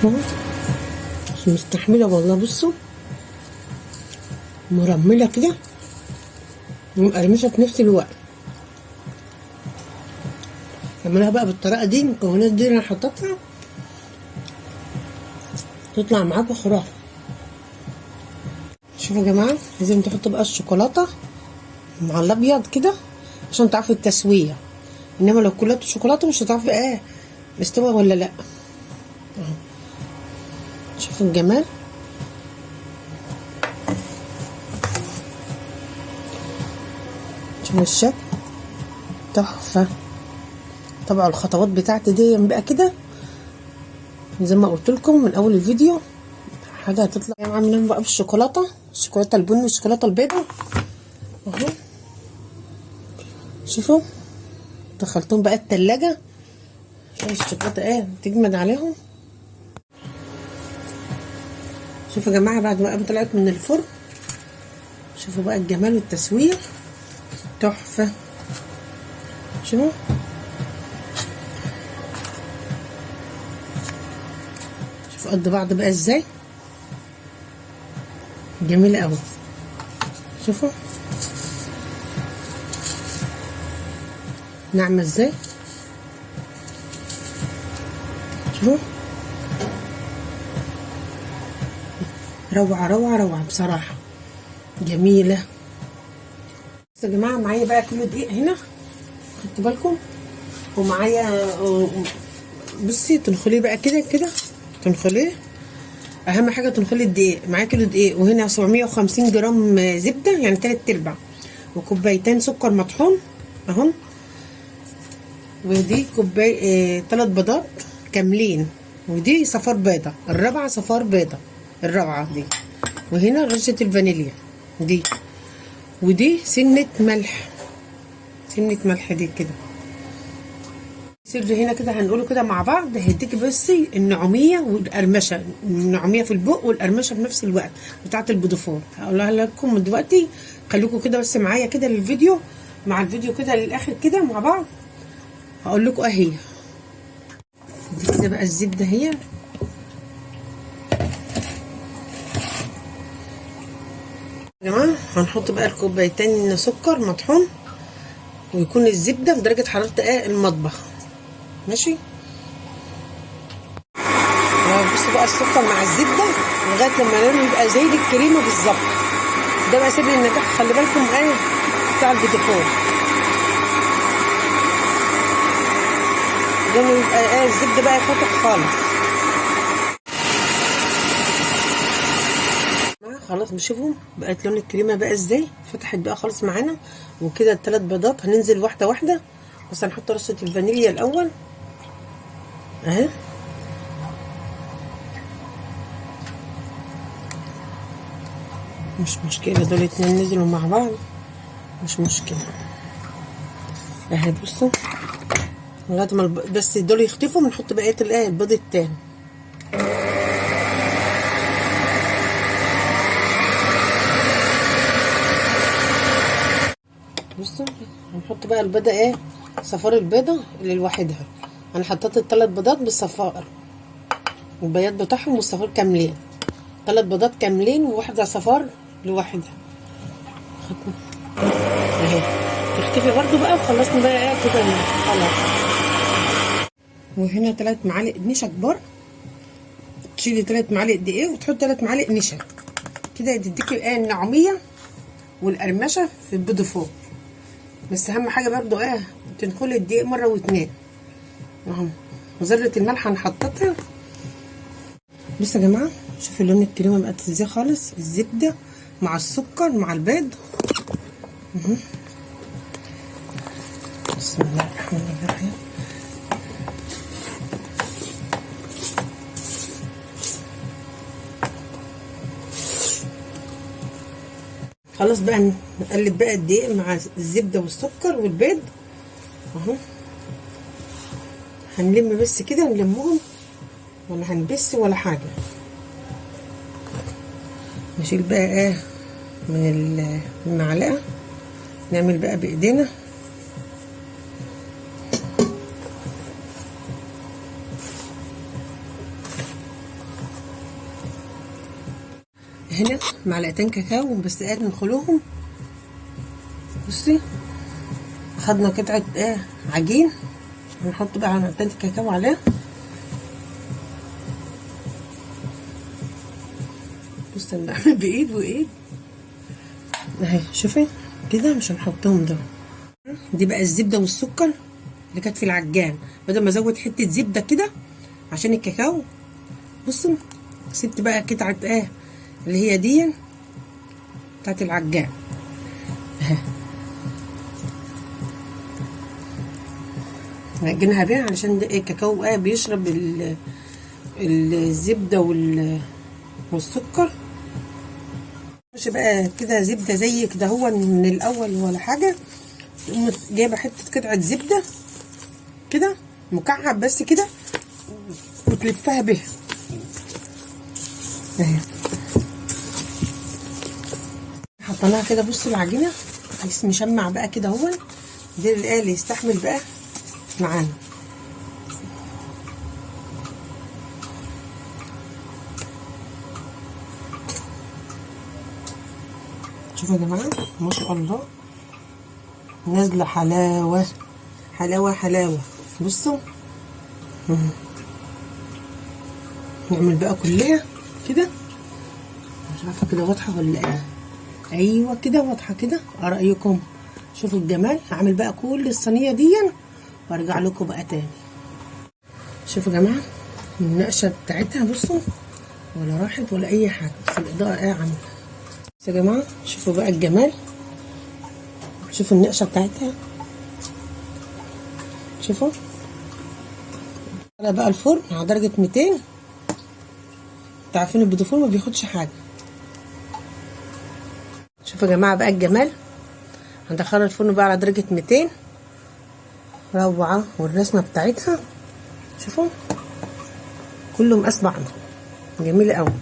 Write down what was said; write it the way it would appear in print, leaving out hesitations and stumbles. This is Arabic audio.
اهو مش مستحمله والله. بصوا مرمله كده ومقرمشه في نفس الوقت. اعملها بقى بالطريقه دي، المكونات دي اللي انا حطيتها تطلع معاكم خرافه. شوفوا يا جماعه، لازم تحطوا بقى الشوكولاته مع الابيض كده عشان تعرفوا التسويه، انما لو كلتوا شوكولاته مش هتعرفوا مستوى ولا لا. اهو شوفوا الجمال. شوفوا الشكل تحفه. طبعا الخطوات بتاعتي دي بقى كده زي ما قلت لكم من اول الفيديو، حاجه هتطلع. عاملين بقى بالشوكولاته، الشوكولاته البني والشوكولاته البيضاء اهو. شوفوا دخلتهم بقى التلاجة عشان الشوكولاته تجمد عليهم. شوفوا يا جماعه بعد ما طلعت من الفرن، شوفوا بقى الجمال والتسويه تحفه. شوفوا قد بعض بقى ازاي، جميله قوي. شوفوا ناعمه ازاي. شوفوا روعه روعه روعه بصراحه، جميله. بس يا جماعه معايا بقى كيلو دقيق هنا، خدتوا بالكم، ومعايا بصي تنخليه بقى كده كده، تنخليه. اهم حاجه تنخلي الدقيق. معايا كيلو دقيق، وهنا 750 جرام زبده يعني 3/4، وكوبايتين سكر مطحون اهو، ودي كوبايه 3 بيضات كاملين، ودي صفار بيضه، الرابعه صفار بيضه الرابعه دي، وهنا رشه الفانيليا دي، ودي سنه ملح، سنه ملح دي كده. سر هنا كده هنقوله كده مع بعض هيديكي بصي النعوميه والقرمشه، النعوميه في البق والقرمشه في نفس الوقت بتاعه البودفور. هقولها لكم دلوقتي، خليكم كده بس معايا كده للفيديو، مع الفيديو كده للاخر كده مع بعض هقول لكم اهي. دي كده بقى الزبده هي، يا جماعه هنحط بقى الكوبايتين سكر مطحون، ويكون الزبده بدرجه حراره المطبخ ماشي. بصوا بقى السكر مع الزبده لغايه لما لونه يبقى زي الكريمه بالظبط. ده بقى سر النجاح، خلي بالكم بتاع البيتيفور، لونه يبقى الزبده بقى فاتح خالص. خلاص بشوفوا بقت لون الكريمه بقى ازاي، فتحت بقى خالص معانا. وكده ال3 بيضات هننزل واحده واحده، بس هنحط رشه الفانيليا الاول اهي. مش مشكله دول اتنين نزلوا مع بعض، مش مشكله اهي. بصوا لغايه ما بس دول يختفوا بنحط بقيه البيض التاني. بصوا هنحط بقى البيضه صفار البيضه اللي لوحدها. انا حطيت ال3 بيضات بالصفار، البياض بتاعهم والصفار كاملين، 3 بيضات كاملين وواحده صفار لوحدها اهي. تختفي برضو بقى، وخلصنا بقى كده خلاص. وهنا 3 معالق نشا كبار، تشيلي 3 معالق دقيق وتحط 3 معالق نشا كده، تديكي النعوميه والقرمشه في البيض فوق. بس اهم حاجه برضو تنخلي الدقيق مره واتنين اهو. وذره الملح هنحطها. بصوا يا جماعه شوفوا لون الكريمه بقت ازاي خالص، الزبده مع السكر مع البيض اهو. بسم الله الرحمن الرحيم. خلاص بقى نقلب بقى الدقيق مع الزبده والسكر والبيض اهو. هنلم بس كده، نلمهم ولا هنبس ولا حاجه. نشيل بقى من المعلقه، نعمل بقى بايدينا هنا معلقتين كاكاو بس ندخلوهم. بصي اخدنا قطعه عجين، هنحط بقى معلقتين الكاكاو عليها. بصي انا بعمل بايد وايد اهي، شوفي كده مش هنحطهم ده. دي بقى الزبده والسكر اللي كانت في العجان، بدل ما ازود حته زبده كده عشان الكاكاو. بصوا سبت بقى قطعه اللي هي دي بتاعت العجان اهي، نعجنها بيها علشان الكاكاو بيشرب الزبده والسكر. مش بقى كده زبده زي كده هو من الاول ولا حاجه، تقوم جايبه حته قطعه زبده كده مكعب بس كده وتلفها بيها اهي، حطيناها كده. بصوا العجينه عايز مشمع بقى كده هو ده اللي يستحمل بقى معانا. شوفوا يا جماعه ما شاء الله نازله حلاوه حلاوه حلاوه. بصوا نعمل بقى كلها كده، مش عارفه كده واضحه ولا ايه؟ ايوه كده واضحه كده. رايكم؟ شوفوا الجمال. هعمل بقى كل الصينيه دي وارجع لكم بقى تاني. شوفوا يا جماعه النقشه بتاعتها، بصوا ولا راحت ولا اي حاجه، بس الاضاءه عامله. بس يا جماعه شوفوا بقى الجمال، شوفوا النقشه بتاعتها. شوفوا انا بقى الفرن على درجه 200. انتوا عارفين البيض ما بياخدش حاجه. شوفوا يا جماعه بقى الجمال. هندخلها الفرن بقى على درجه 200. روعه. والرسمه بتاعتها شوفوا كله مقاس بعض، جميله قوي.